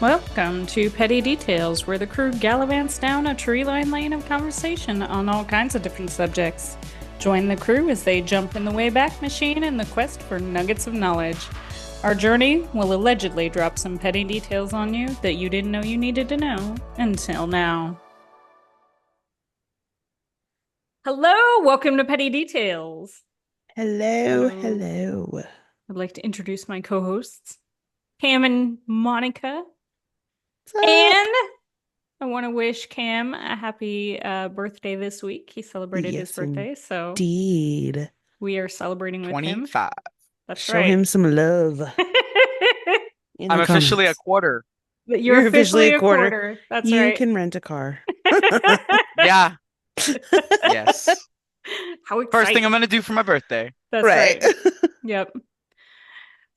Welcome to Petty Details, where the crew gallivants down a tree-lined lane of conversation on all kinds of different subjects. Join the crew as they jump in the Wayback Machine in the quest for nuggets of knowledge. Our journey will allegedly drop some petty details on you that you didn't know you needed to know until now. Hello, welcome to Petty Details. Hello. I'd like to introduce my co-hosts, Cam and Monica. And I want to wish Cam a happy birthday this week. He celebrated his birthday, so indeed. we are celebrating with him. 25. That's Show right. him some love. I'm officially a quarter. You're officially a quarter. That's you right. You can rent a car. Yeah. Yes. How exciting. First thing I'm going to do for my birthday. That's right. Yep.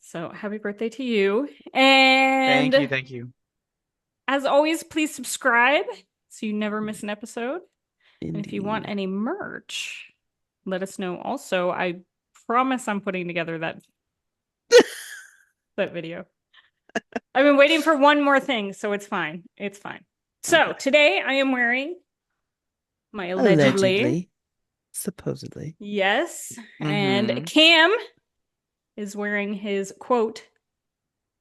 So happy birthday to you. And Thank you. As always, please subscribe so you never miss an episode. Indeed. And if you want any merch, let us know. Also, I promise I'm putting together that video. I've been waiting for one more thing, so it's fine. It's fine. So today I am wearing my allegedly. Supposedly. Yes. And Cam is wearing his quote.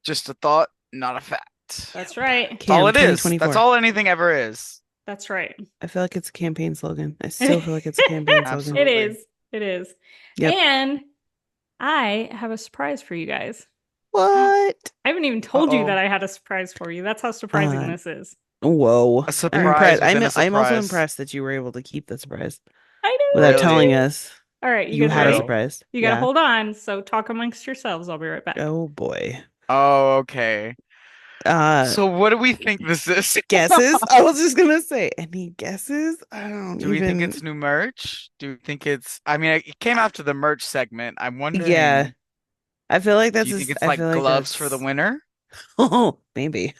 Just a thought, not a fact. That's right. That's all it is. That's all anything ever is. That's right. I feel like it's a campaign slogan. I still feel like it's a campaign slogan. It is. It is. Yep. And I have a surprise for you guys. What? I haven't even told you that I had a surprise for you. That's how surprising this is. Whoa. A surprise. I'm also impressed that you were able to keep the surprise. I know. Without telling us. All right. You had a surprise. You got to hold on. So talk amongst yourselves. I'll be right back. Oh, boy. Oh, okay. So what do we think this is? Guesses? I was just going to say, any guesses? Do we think it's new merch? Do we think it's... I mean, it came after the merch segment. I'm wondering... Yeah. I feel like that's... Do you think it's like gloves for the winter? Oh, maybe.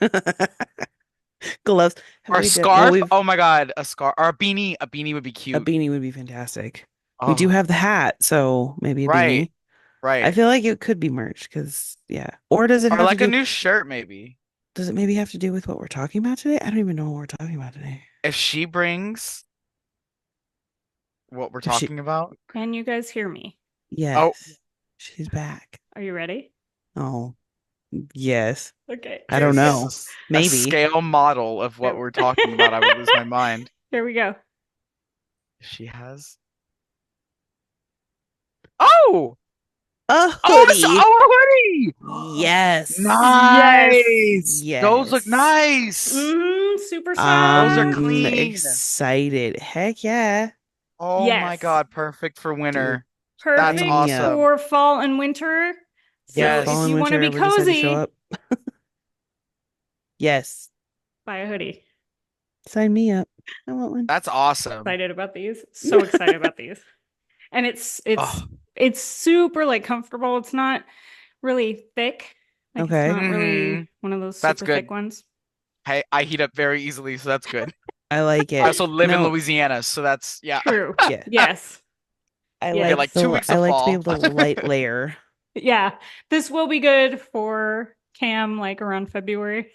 Gloves. Or a scarf? Oh my god, a scarf. Or a beanie. A beanie would be cute. A beanie would be fantastic. Oh. We do have the hat, so maybe a beanie. Right. I feel like it could be merch, because, yeah. Or does it have like a new shirt, maybe? Does it maybe have to do with what we're talking about today? I don't even know what we're talking about today. If she brings what we're talking about. Can you guys hear me? Yes. Oh. She's back. Are you ready? Oh, yes. Okay. I don't know. Maybe. A scale model of what we're talking about. I would lose my mind. Here we go. She has... Oh! A hoodie. Oh, a hoodie! Yes. Nice. Yes. Those look nice. Super soft. Those are clean. Excited. Heck yeah. Oh my god, perfect for winter. Perfect. That's awesome. For fall and winter. So yes. If you want to be cozy. Yes. Buy a hoodie. Sign me up. I want one. That's awesome. Excited about these. So excited about these. And it's super like comfortable. It's not really thick. Like, okay. It's not really one of those super thick ones. Hey, I heat up very easily, so that's good. I like it. I also live in Louisiana, so that's true. Yeah. Yes. I like 2 weeks of fall. I like to be able to light layer. Yeah. This will be good for Cam like around February.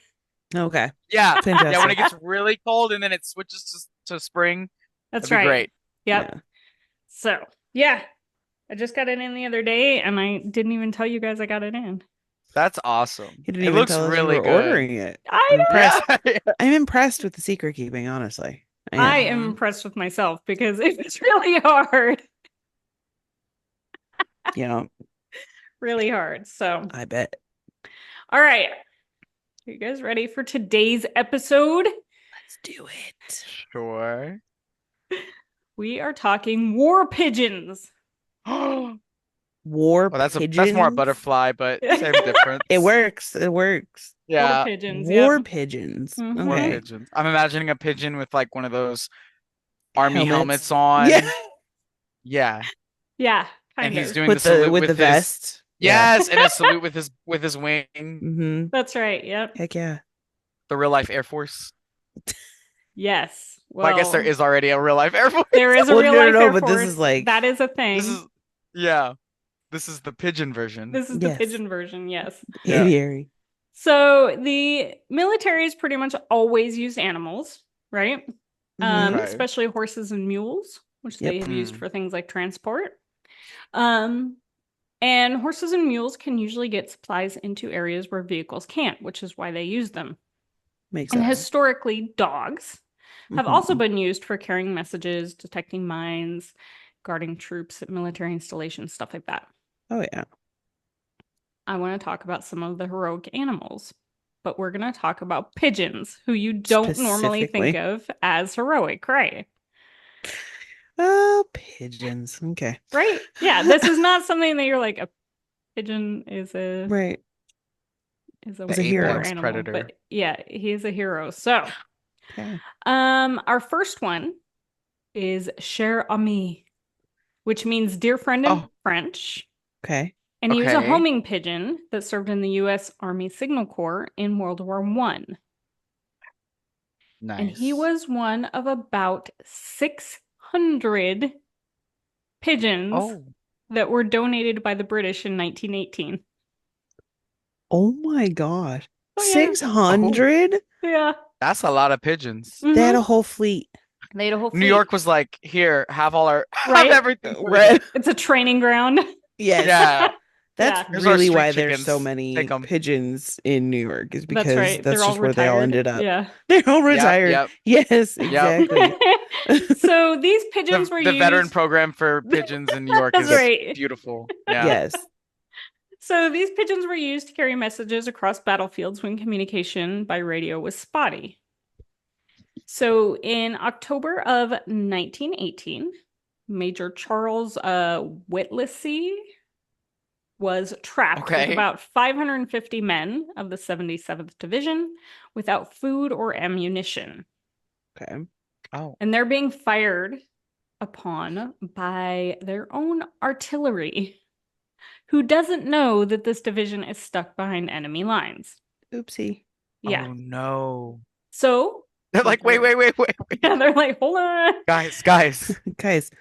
Okay. Yeah. Fantastic. Yeah, when it gets really cold and then it switches to spring. That's right. Great. Yep. Yeah. So, yeah. I just got it in the other day and I didn't even tell you guys I got it in. That's awesome. It looks really good. Ordering it. I'm impressed. I'm impressed with the secret keeping, honestly. I am impressed with myself because it was really hard. Yeah. Really hard. So I bet. All right. Are you guys ready for today's episode? Let's do it. Sure. We are talking war pigeons. War pigeons? That's more a butterfly, but same difference. It works. War Yeah. pigeons. War pigeons. Mm-hmm. War pigeons. I'm imagining a pigeon with like one of those army helmets on. Yeah. Yeah. Yeah. And he's doing the salute with the vest. Yes, and a salute with his wing. Mm-hmm. That's right. Yep. Heck yeah. The real life Air Force. Yes. Well, I guess there is already a real life Air Force. There is a real life Air Force. But this is like that is a thing. This is the pigeon version. This is the pigeon version. Yes. Aviary. So the military has pretty much always used animals, right? Okay. Especially horses and mules, which they Yep. have used for things like transport. Um, and horses and mules can usually get supplies into areas where vehicles can't, which is why they use them. Makes And sense. historically, dogs have also Mhm. been used for carrying messages, detecting mines, guarding troops at military installations, stuff like that. Oh yeah. I want to talk about some of the heroic animals, but we're going to talk about pigeons, who you don't normally think Specifically. of as heroic, right? Oh, pigeons. Okay. Right? Yeah, this is not something that you're like a pigeon Right. is a As a The war hero. apex animal, predator. but yeah, he's a hero. So, Okay. our first one is cher ami, which means dear friend in Oh, French. Okay. And he was a okay. homing pigeon that served in the U.S. Army Signal Corps in World War One. And he Nice. was one of about 600 pigeons Oh, that were donated by the British in 1918. Oh my God. Oh, yeah. oh, 600? Yeah. that's a lot of pigeons. They had Mm-hmm. a whole fleet. They had a whole New fleet, York was like, here, have all our, have right? everything for you. Right. It's a training ground. Yes. Yeah. That's Yeah, Here's our really street why there's so chickens. Take many them. pigeons in New York, is that's because right. They're that's all just where they all retired. ended up. Yeah. They're all Yep, retired. yep, Yes, yep. exactly. So these pigeons were The veteran used. program for pigeons in New York That's Yep. is right. beautiful. Yeah. Yes. So these pigeons were used to carry messages across battlefields when communication by radio was spotty. So in October of 1918, Major Charles Whittlesey was trapped with Okay. about 550 men of the 77th Division without food or ammunition. Okay. Oh, And they're being fired upon by their own artillery, who doesn't know that this division is stuck behind enemy lines. Oopsie. Yeah. oh no. So, They're like, wait, Major, wait, wait, wait, wait. yeah, they're like, hold on. Guys. Guys, it's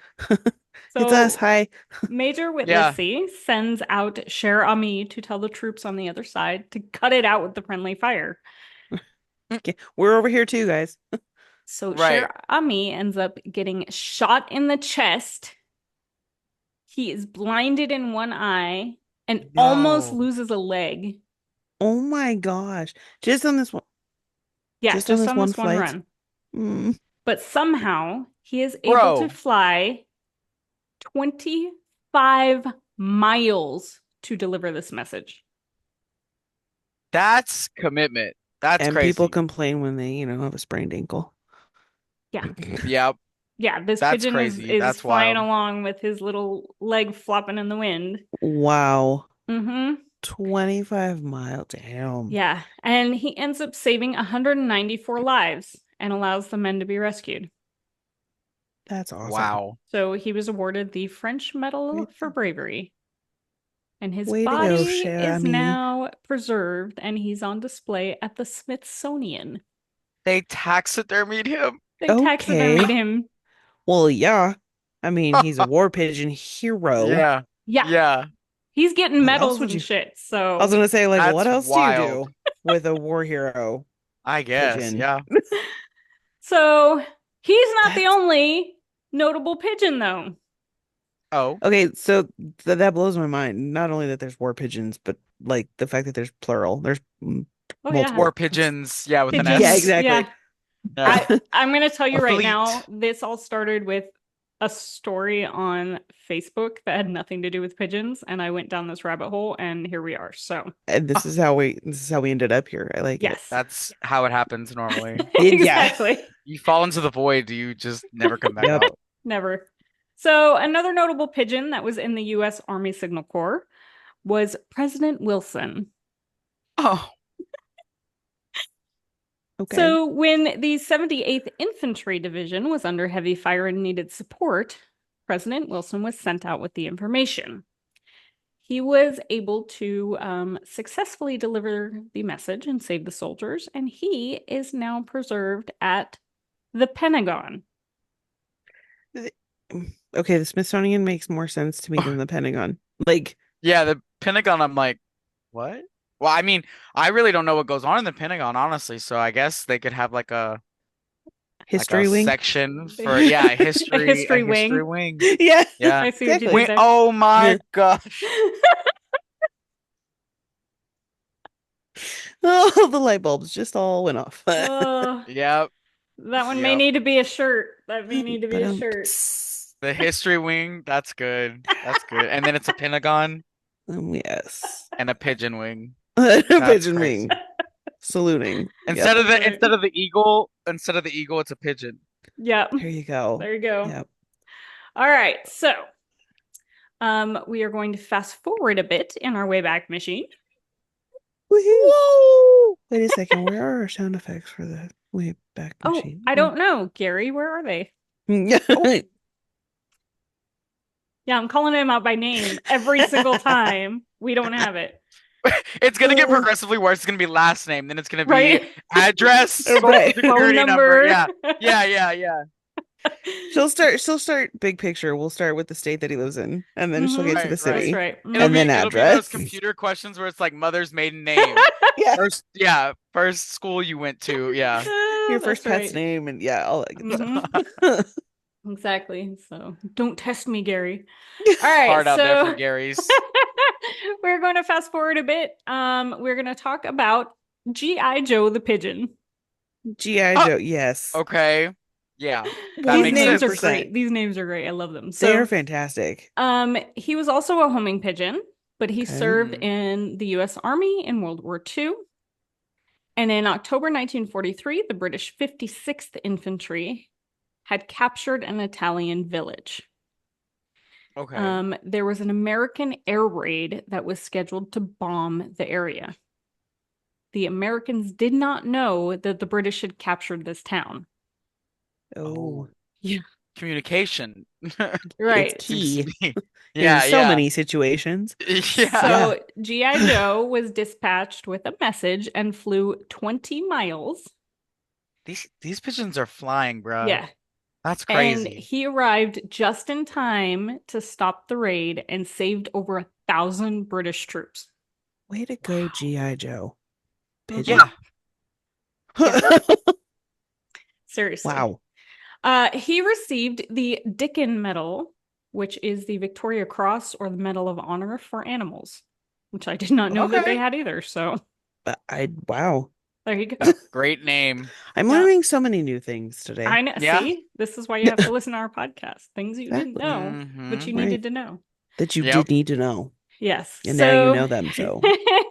us. So, Hi. Major Yeah. Whittlesey sends out Cher Ami to tell the troops on the other side to cut it out with the friendly fire. Okay. We're over here too, guys. So Right. Cher Ami ends up getting shot in the chest. He is blinded in one eye and almost No. loses a leg. Oh my gosh. Just on this one. Yeah, Just on just this on one this one flight. run. Mm, But somehow he is able to Bro, fly 25 miles to deliver this message. that's commitment. That's and people crazy. complain when they, have a sprained ankle. Yeah. Yep. Yeah, this That's pigeon is crazy. is That's flying wild. along with his little leg flopping in the wind. Wow. Mm-hmm. 25 mile. Damn. Yeah, and he ends up saving 194 lives and allows the men to be rescued. That's awesome. Wow. So he was awarded the French Medal Way, for Bravery. And his way to go, body Cher is Ami. now preserved and he's on display at the Smithsonian. They taxidermied him. They taxidermied Okay. him. Well, yeah. I mean, he's a war pigeon hero. Yeah. Yeah, Yeah. he's getting What else medals would and you? shit. I was So, gonna say, like, what That's else do you wild. do with a war hero I guess. pigeon? Yeah. so he's not the That's only notable pigeon, though. Oh. okay. So that blows my mind. Not only that there's war pigeons, but like the fact that there's plural. There's Oh yeah, War multiple. pigeons. Yeah, with an Yeah, pigeons. S. Yeah, exactly. Yeah. I'm going to tell you A right fleet. now, this all started with a story on Facebook that had nothing to do with pigeons, and I went down this rabbit hole, and here we are. So, And this is how we ended up here. I like it. yes, That's how it happens normally. Yeah. exactly. You fall into the void, you just never come back Yep. out. Never. So, another notable pigeon that was in the U.S. Army Signal Corps was President Wilson. Oh. Okay. So, when the 78th Infantry Division was under heavy fire and needed support, President Wilson was sent out with the information. He was able to successfully deliver the message and save the soldiers, and he is now preserved at the Pentagon. Okay, the Smithsonian makes more sense to me than the Pentagon. Like, Yeah, the Pentagon, I'm like, what? Well, I mean, I really don't know what goes on in the Pentagon, honestly. So I guess they could have like a History wing. section for A a history history wing. wing. Yeah, Yeah. I see what you did exactly. Wait, there. oh Yeah. my gosh. Oh, the light bulbs just all went off. Oh, Yep. that one may Yep. need to be a shirt. That may need to be But a shirt. The history wing, that's good. That's good. And then it's a pentagon yes. and a pigeon wing. That's Pigeon crazy. wing saluting. Yep. Instead of That's the right. instead of the eagle, it's a pigeon. Yep. There you go. There you go. Yep. All right. So, we are going to fast forward a bit in our Wayback Machine. Woohoo. Woo! Wait a second. Where are our sound effects for the Wayback Oh, Machine? I don't know. Gary, where are they? Yeah. Oh. Yeah, I'm calling him out by name every single time. We don't have it. It's gonna get progressively worse. It's gonna be last name, then it's gonna be Right? address, social Right. Phone security number. number. Yeah. She'll start big picture. We'll start with the state that he lives in, and then she'll Mhm. get to the Right, right. That's city, right. It'll and be then it'll be those address. computer questions where it's like mother's maiden name. Yeah. First school you went to. Yeah. Your That's first pet's right. name, and yeah, all that good Mhm. stuff. Exactly. So don't test me, Gary. All right. Hard out there for So Gary's. we're going to fast forward a bit. We're going to talk about G.I. Joe the pigeon. G.I. Oh, Joe, yes. okay. Yeah. That These makes names are sense. 100%. great. These names are great. I love them. They are So, fantastic. he was also a homing pigeon, but he Okay. served Mhm. in the U.S. Army in World War II. And in October 1943, the British 56th Infantry had captured an Italian village. Okay. There was an American air raid that was scheduled to bomb the area. The Americans did not know that the British had captured this town. Oh, Yeah. Communication. Right. it's Seems to key be. in Yeah, so yeah. many situations. Yeah. So G.I. Joe was dispatched with a message and flew 20 miles. These pigeons are flying, bro. Yeah. That's And crazy. he arrived just in time to stop the raid and saved over 1,000 British troops. Way to go, Wow. G.I. Joe. Pigeon. Yeah. Seriously. Wow. He received the Dickin Medal, which is the Victoria Cross or the Medal of Honor for animals, which I did not know that they Okay. had either. So Wow. there you go. Great name. I'm Yeah. learning so many new things today. I know. Yeah. See, this is why you have to listen to our podcast. Things you didn't Exactly. know, but you Mhm. Right. needed to know. That you Yep. did need to know. Yes. And so now you know them, so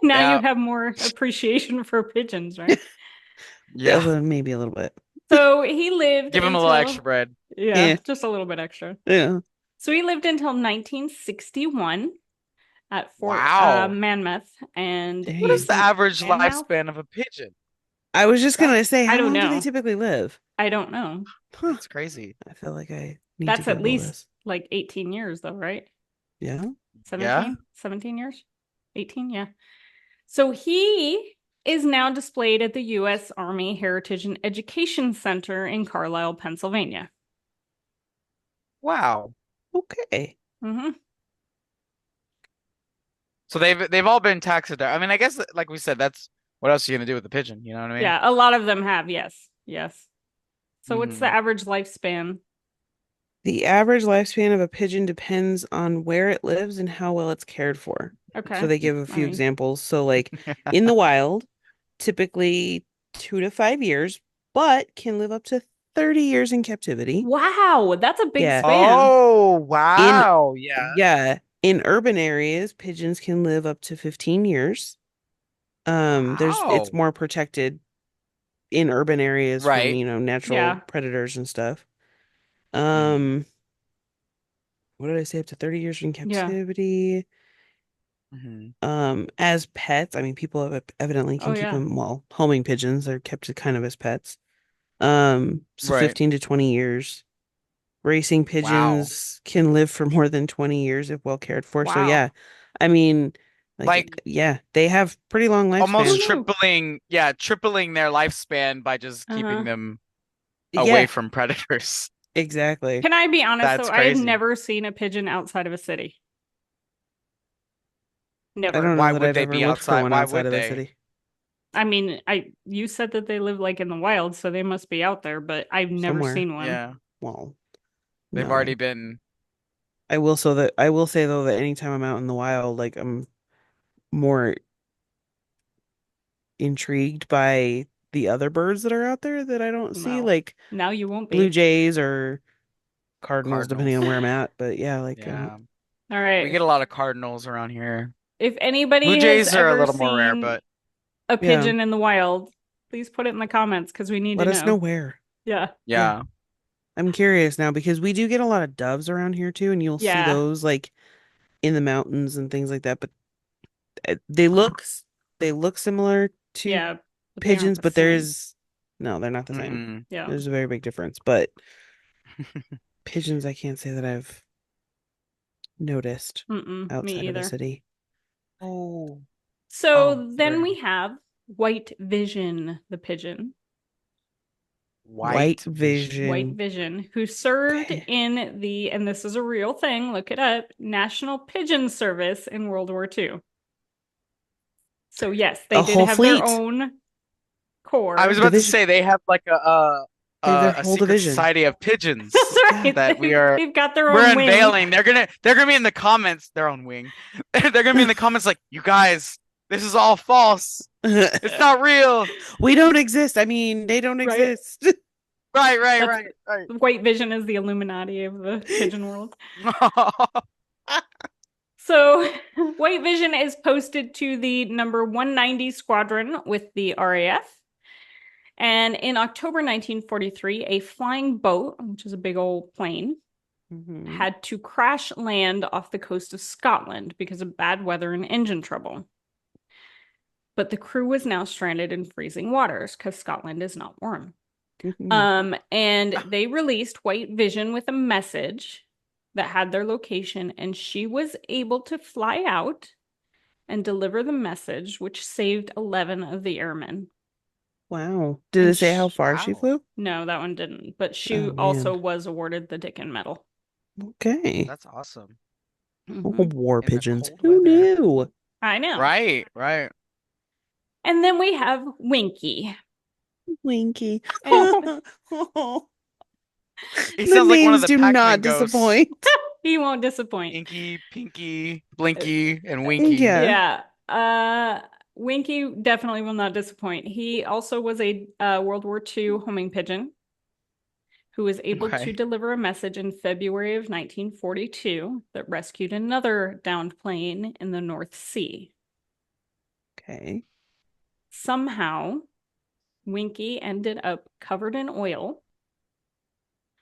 now Yeah. you have more appreciation for pigeons, right? Yeah. maybe a little bit. So he lived Give him a until, little extra bread. yeah, Yeah. just a little bit extra. Yeah. So he lived until 1961 at Fort Wow. Monmouth, and Dang. What is the average Monmouth? lifespan of a pigeon? I was just gonna say, I how don't long do they know. typically live? I don't know. Huh. That's crazy. I feel like I need That's to at Google least this. like 18 years, though, right? Yeah. 17? 17 years? 18? Yeah. So he is now displayed at the U.S. Army Heritage and Education Center in Carlisle, Pennsylvania. Wow. Okay. Mm-hmm. So they've all been taxidermy. I mean, I guess like we said, that's what else are you gonna do with the pigeon? You know what I mean? Yeah, a lot of them have, yes. Yes. So what's the Mhm. average lifespan? The average lifespan of a pigeon depends on where it lives and how well it's cared for. Okay. So they give a few I mean, examples. So like in the wild, typically 2 to 5 years, but can live up to 30 years in captivity. wow, that's a big Yeah. span. Oh, In wow. Yeah. yeah, in urban areas, pigeons can live up to 15 years. It's Wow. more protected in urban areas from, Right. natural Yeah. predators and stuff. Mhm. What did I say? Up to 30 years in Yeah. captivity. Mhm. As pets, I mean, people evidently Oh, can keep yeah. them, well, homing pigeons, they're kept kind of as pets. So Right. 15 to 20 years. Racing Wow. pigeons can live for more than 20 years if well cared for. So Wow. yeah, I mean, Like yeah, they have pretty long almost lifespans. tripling their lifespan by just keeping Uh-huh. them away Yeah, from predators. exactly. Can I be honest, That's though? I have crazy. never seen a pigeon outside of a city. I Never. don't Why know that would I've they ever be looked for outside? one Why outside would of the they? city I mean, you said that they live like in the wild, so they must be out there, but I've never somewhere. seen one. Yeah, Well, they've no. already been. I will say though that anytime I'm out in the wild, like I'm more intrigued by the other birds that are out there that I don't see, Well, like now you won't blue be. jays or cardinals, depending on Cardinals. where I'm at. But yeah, like Yeah, All we right. get a lot of cardinals around here. If Blue anybody has jays are a ever little more rare, seen but a yeah, pigeon in the wild, please put it in the comments because we need to let us know know. where. Yeah. Yeah, yeah. I'm curious now because we do get a lot of doves around here too, and you'll see Yeah. those like in the mountains and things like that. But they look similar to Yeah. But they aren't pigeons, the but same. no, they're not the same. Mm-mm. Yeah. There's a very big difference. But pigeons, I can't say that I've noticed Me outside of the either. city. Oh, oh, So then right. we have White Vision, the pigeon. White Vision. White vision. Vision, who served Okay. in the, and this is a real thing, look it up, National Pigeon Service in World War II. So yes, they A did whole have their fleet. own I was corps. about to Division. say they have like They have their a whole secret division. society of That's pigeons Yeah. right. that They've got their we're own wing. unveiling. They're gonna be in the comments, their own wing. They're gonna be in the comments like, you guys, this is all false. It's not real. We don't exist. I mean, they don't Right? exist. Right, right, That's right, White Vision is the Illuminati of the pigeon world. right. So White Vision is posted to the number 190 squadron with the RAF. And in October 1943, a flying boat, which is a big old plane, Mhm. had to crash land off the coast of Scotland because of bad weather and engine trouble. But the crew was now stranded in freezing waters because Scotland is not warm. Mhm. And they released White Vision with a message that had their location, and she was able to fly out and deliver the message, which saved 11 of the airmen. Wow. Did And it say how far she Wow. flew? no, that one didn't. But she Oh also man. was awarded the Dickin Medal. Okay. That's awesome. Oh, Mhm. war In the pigeons. cold Who weather. knew? I know. Right, right. And then we have Winky. Winky. And Oh, He the sounds like one of names the do not Pac-Man ghosts. disappoint. he won't disappoint. Inky, Pinky, Blinky, and Winky. Yeah. Yeah. Winky definitely will not disappoint. He also was a World War II homing pigeon who was able to Okay. deliver a message in February of 1942 that rescued another downed plane in the North Sea. Okay. Somehow, Winky ended up covered in oil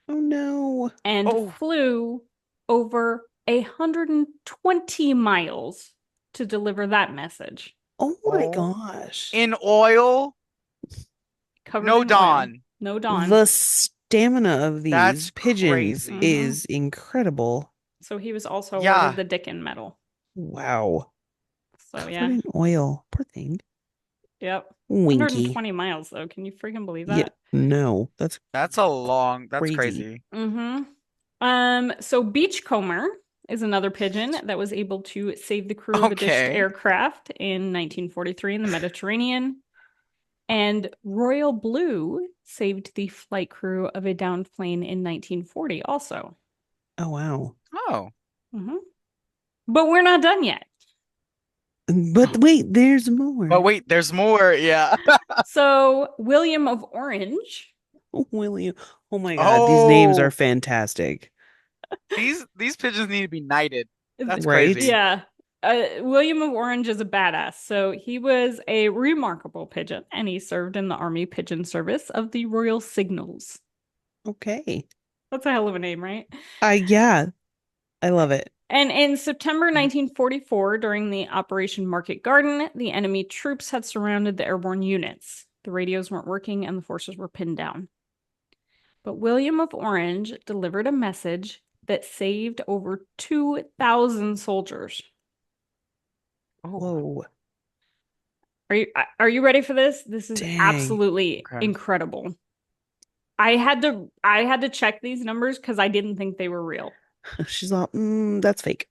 Oh no. and Oh, flew over 120 miles to deliver that message. Oh my oh. gosh. In oil, Covered no in oil. dawn. No dawn. The stamina of these That's pigeons crazy. is incredible. So he was also awarded Yeah. the Dickin Medal. Wow. So Covered yeah. in oil. Poor thing. Yep. Winky. 120 miles though. Can you freaking believe Yeah. that? No. That's That's crazy. crazy. Mm-hmm. So Beachcomber is another pigeon that was able to save the crew of a dished Okay. aircraft in 1943 in the Mediterranean. And Royal Blue saved the flight crew of a downed plane in 1940 also. Oh wow. Oh. Mm-hmm. But we're not done yet. But wait, there's more. But wait, there's more. Yeah. So William of Orange. William. Oh my God, these names are fantastic. These pigeons need to be knighted. That's Right? crazy. Yeah. William of Orange is a badass. So he was a remarkable pigeon and he served in the Army Pigeon Service of the Royal Signals. Okay. That's a hell of a name, right? Yeah, I love it. And in September 1944, during the Operation Market Garden, the enemy troops had surrounded the airborne units. The radios weren't working and the forces were pinned down. But William of Orange delivered a message that saved over 2,000 soldiers. Oh. Whoa. Are you ready for this? This is Dang. absolutely Okay. incredible. I had to check these numbers because I didn't think they were real. She's all, that's fake.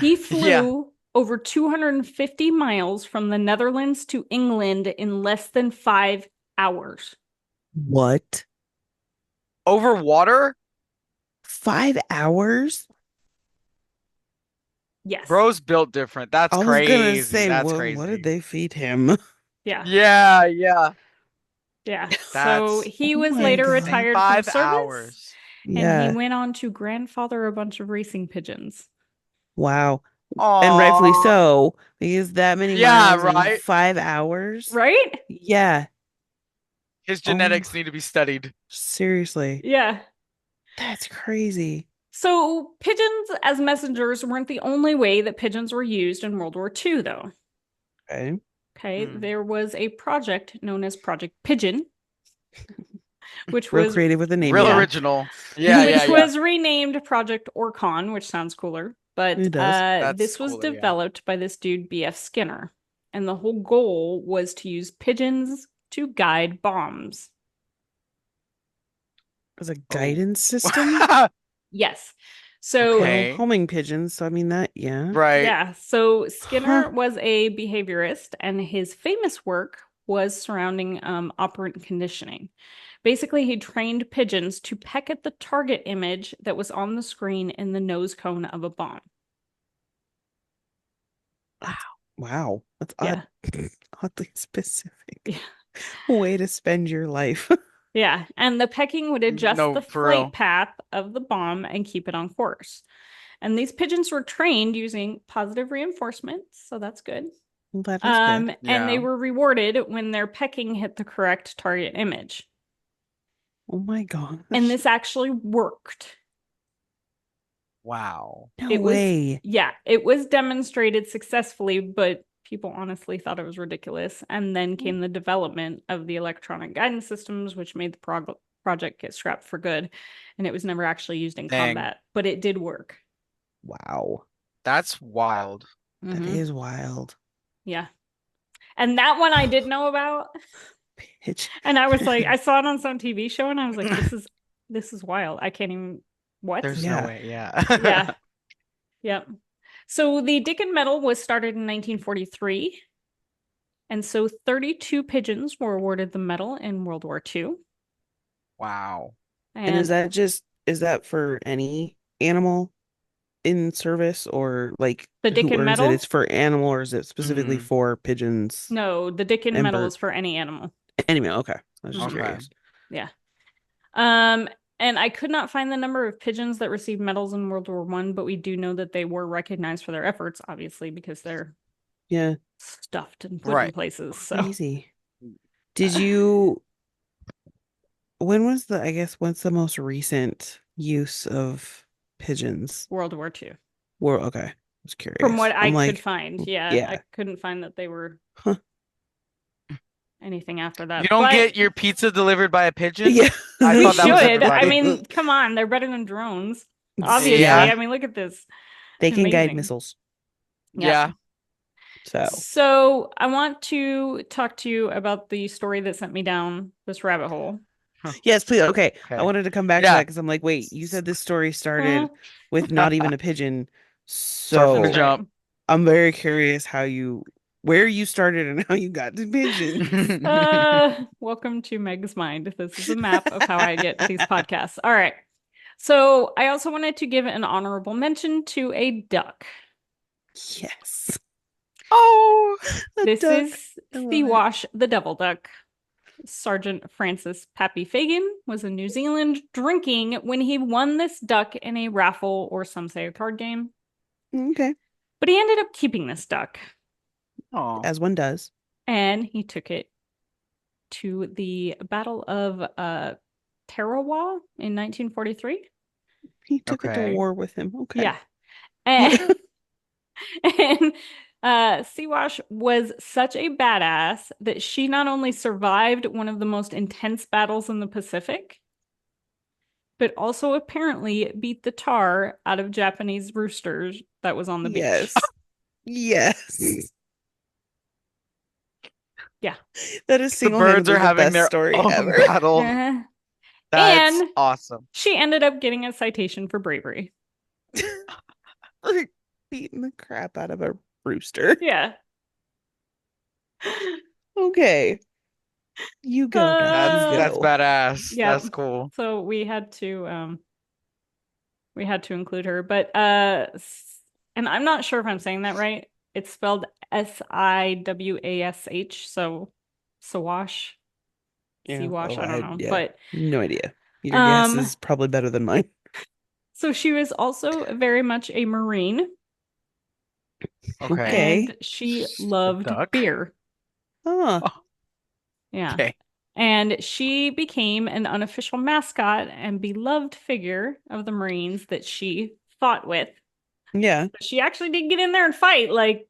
He flew Yeah. over 250 miles from the Netherlands to England in less than 5 hours. What? Over water? 5 hours? Yes. Bro's built different. That's I was crazy. gonna say, That's what crazy. did they feed him? Yeah. Yeah, yeah. Yeah. So That's he Oh was my later God. retired from 5 service, hours. and he Yeah. went on to grandfather a bunch of racing pigeons. Wow. And rightfully Aw. so, because that many Yeah, miles in right. 5 hours. Right? Yeah. His Oh, genetics need to be studied. seriously. Yeah. That's crazy. So pigeons as messengers weren't the only way that pigeons were used in World War II, though. Okay. Okay, Hmm. there was a project known as Project Pigeon, which Real was creative with the Real naming. yeah, original. Yeah, yeah, which yeah. was renamed Project Orcon, which sounds cooler. But It does. That's this was cooler, yeah. developed by this dude, B.F. Skinner. And the whole goal was to use pigeons to guide bombs. As a Oh. guidance system? Yes. So, Well, Okay. homing pigeons, so I mean that, yeah. Right. yeah. So Skinner Huh. was a behaviorist, and his famous work was surrounding operant conditioning. Basically, he trained pigeons to peck at the target image that was on the screen in the nose cone of a bomb. Wow. That's Yeah. oddly specific Yeah. way to spend your life. Yeah. And the pecking would adjust the No, for flight real. path of the bomb and keep it on course. And these pigeons were trained using positive reinforcement, so that's good. Well, that is good. And they Yeah. were rewarded when their pecking hit the correct target image. Oh my gosh. And this actually worked. Wow. No It was, way. yeah, it was demonstrated successfully, but people honestly thought it was ridiculous. And then came the development of the electronic guidance systems, which made the project get scrapped for good. And it was never actually used in Dang. combat, but it did work. Wow. That's wild. That Mhm. is wild. Yeah. And that one I did know about. Pitch. And I was like, I saw it on some TV show and I was like, this is wild. I can't even what? There's Yeah. no way. Yeah. Yeah. Yep. So the Dickon Medal was started in 1943. And so 32 pigeons were awarded the medal in World War II. Wow. And is that for any animal in service or like the who Dickon earns it? Medal? It's for animal or is it specifically Mhm. for pigeons? No, the Dickon And Medal bird. is for any animal. Anyway, okay. I was just Mhm. Okay. curious. Yeah. And I could not find the number of pigeons that received medals in World War I, but we do know that they were recognized for their efforts, obviously, because they're Yeah. stuffed and put in Right. places. So Crazy. Did you I guess when's the most recent use of pigeons? World War II. Well, okay. I was curious. From what I I'm could like, find, yeah, yeah. I couldn't find that they were Huh. anything after that. You don't But get your pizza delivered by a pigeon? Yeah. I we thought that was should. I everybody. mean, come on, they're better than drones. Obviously. Yeah. I mean, look at this. They can guide Amazing. missiles. Yeah. So I want to talk to you about the story that sent me down this rabbit hole. Yes, please. Okay. I Okay. wanted to come back to Yeah. that because I'm like, wait, you said this story started with not even a pigeon. Start from the So jump. I'm very curious where you started and how you got to pigeons. Welcome to Meg's Mind. This is a map of how I get these podcasts. All right. So I also wanted to give an honorable mention to a duck. Yes. Oh, This duck. is I love the it. Wash the Devil Duck. Sergeant Francis Pappy Fagan was in New Zealand drinking when he won this duck in a raffle or some say a card game. Okay. But he ended up keeping this duck. oh. As one does. And he took it to the Battle of Tarawa in 1943. He took it to Okay. war with him. Okay. Yeah. And, and Siwash was such a badass that she not only survived one of the most intense battles in the Pacific, but also apparently beat the tar out of Japanese roosters that was on the Yes. beach. Yes. Yeah. That is The single-handedly birds are the having best their story own ever. battle. Uh-huh. That's And awesome. she ended up getting a citation for bravery. Like beating the crap out of a rooster. Yeah. Okay. You go, Duck. That's You that's go. badass. Yep. That's cool. So we had to include her, but and I'm not sure if I'm saying that right. It's spelled Siwash, so Sawash. Yeah. Siwash, I don't know. Yeah. But No idea. Your guess is probably better than mine. so she was also very much a Marine. Okay. And she loved Duck. beer. Huh. Yeah. Okay. And she became an unofficial mascot and beloved figure of the Marines that she fought with. Yeah. She actually did get in there and fight. Like,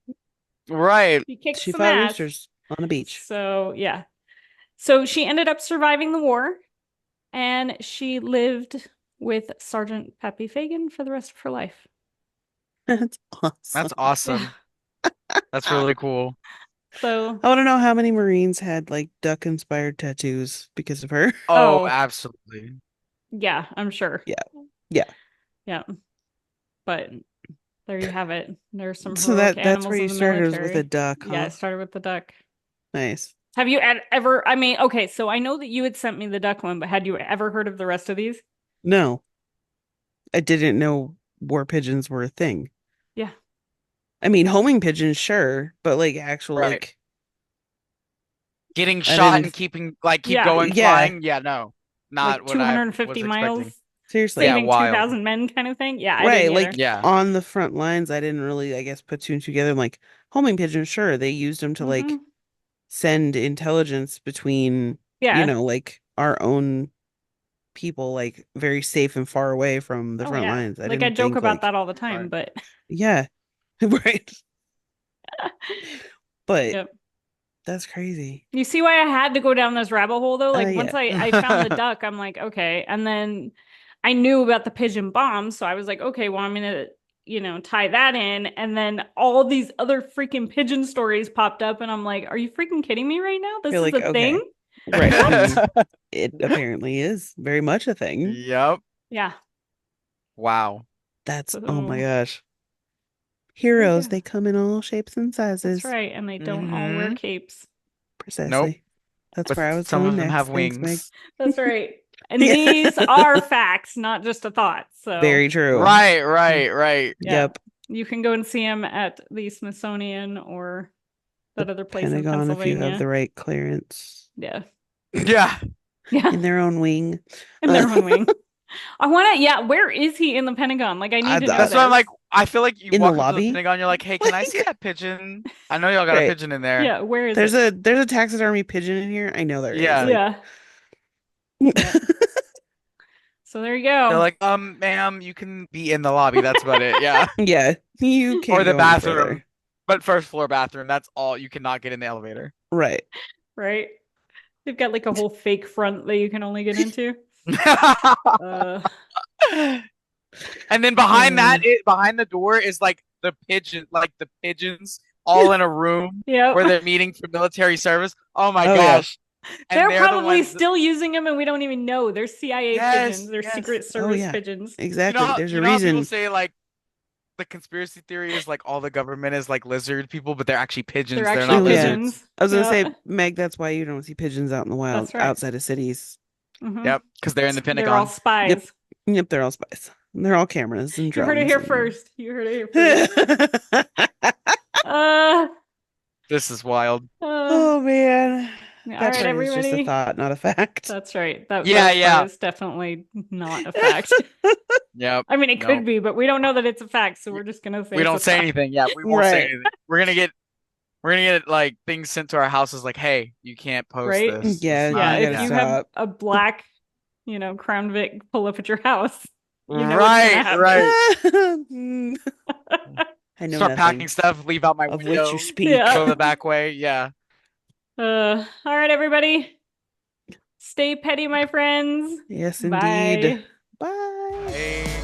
Right. she kicked She some fought ass. roosters on a beach. So, yeah. So she ended up surviving the war, and she lived with Sergeant Peppy Fagan for the rest of her life. That's awesome. That's awesome. That's really cool. So I want to know how many Marines had like duck inspired tattoos because of her. Oh, Oh. absolutely. yeah, I'm sure. Yeah. Yeah. Yeah. But there you have it. There's some So heroic that's animals where in you the started was military. with a duck, Yeah, I huh? started with the duck. Nice. Have you ever, I mean, okay, so I know that you had sent me the duck one, but had you ever heard of the rest of these? No, I didn't know war pigeons were a thing. Yeah. I mean, homing pigeons, sure, but like actual Right. like Getting I shot didn't- and keeping like keep Yeah. going Yeah. flying. Yeah, no. Not Like what I 250 was miles, expecting. seriously. Yeah, saving wild. 2,000 men kind of thing. Yeah, I Right, didn't like either. Yeah. on the front lines, I didn't really, I guess, put two and two together. I'm like, homing pigeons, sure, they used them to like Mhm. send intelligence between, Yeah. you know, like our own people, like very safe and far away from the Oh, front yeah. lines. I Like, didn't I joke think about like, that all the time, Right. but yeah, right. But yep. that's crazy. You see why I had to go down this rabbit hole though? Like once Yeah. I found the duck, I'm like, okay. And then I knew about the pigeon bomb, so I was like, okay, well, I'm gonna, tie that in. And then all these other freaking pigeon stories popped up, and I'm like, are you freaking kidding me right now? This You're is like, a okay. thing? Right. And it apparently is very much a thing. Yep. Yeah. Wow. That's, oh my So gosh. there you Heroes, go. they come in all shapes and sizes. That's right. And they don't all wear Mhm. capes. Precisely. That's But where I was some going of them next. have Thanks, Meg. wings. That's right. And Yeah. these are facts, not just a thought. So Very true. Right, right. yeah. Yep. You can go and see them at the Smithsonian or that other place in Pentagon, if you Pennsylvania. have the right clearance. Yeah. Yeah. Yeah. In their own wing. In their own wing. I want to, yeah, where is he in the Pentagon? Like, I need to know That's this. why I'm like, I feel like you In the walk up to lobby? the Pentagon, you're like, hey, can I see Like- that pigeon? I know y'all got a Right. pigeon in there. Yeah, where is There's it? a taxidermy pigeon in here. I know there is. Yeah. Like- Yeah. Yeah. So there you go. They're like, ma'am, you can be in the lobby. That's about it. Yeah. Yeah. You can't Or the go any further. bathroom. But first floor bathroom. That's all. You cannot get in the elevator. Right. Right? They've got like a whole fake front that you can only get into. Uh, And then behind behind the door is like the pigeons all in a room yeah. where they're meeting for military service. Oh my Oh, yeah. gosh. And They're the probably ones still using them and we don't even know. They're CIA Yes, pigeons. They're yes. Secret Oh, Service yeah. pigeons. Exactly. There's a how reason. people say like the conspiracy theory is like all the government is like lizard people, but they're actually pigeons. They're They're actually not yeah. lizards. pigeons. I was gonna Yeah. say, Meg, that's why you don't see pigeons out in the wild That's right. outside of cities. Mhm. Yep, because they're in the They're all Pentagon. spies. Yep, they're all spies. They're all cameras and You drones. heard it here and- first. You heard it here first. Uh, This is wild. Oh man. all That right, part is just a everybody. thought, not a fact. That's right. That Yeah, last yeah. part is definitely not a fact. Yep. I mean, it could Nope. be, but we don't know that it's a fact, so we're just gonna say We it's don't a say fact. anything. Yeah, we won't say Right. anything. We're gonna get like things sent to our houses like, hey, you can't post Right? this. Yeah, It's you Yeah, not- if gotta you have stop. a black, Crown Vic pull up at your house, you know Right, what's gonna right. Mm, I know Start nothing packing stuff, leave out my of window, which you speak. Yeah. go the back way. Yeah. All right, everybody. Stay petty, my friends. Yes, Bye. indeed. Bye. Hey.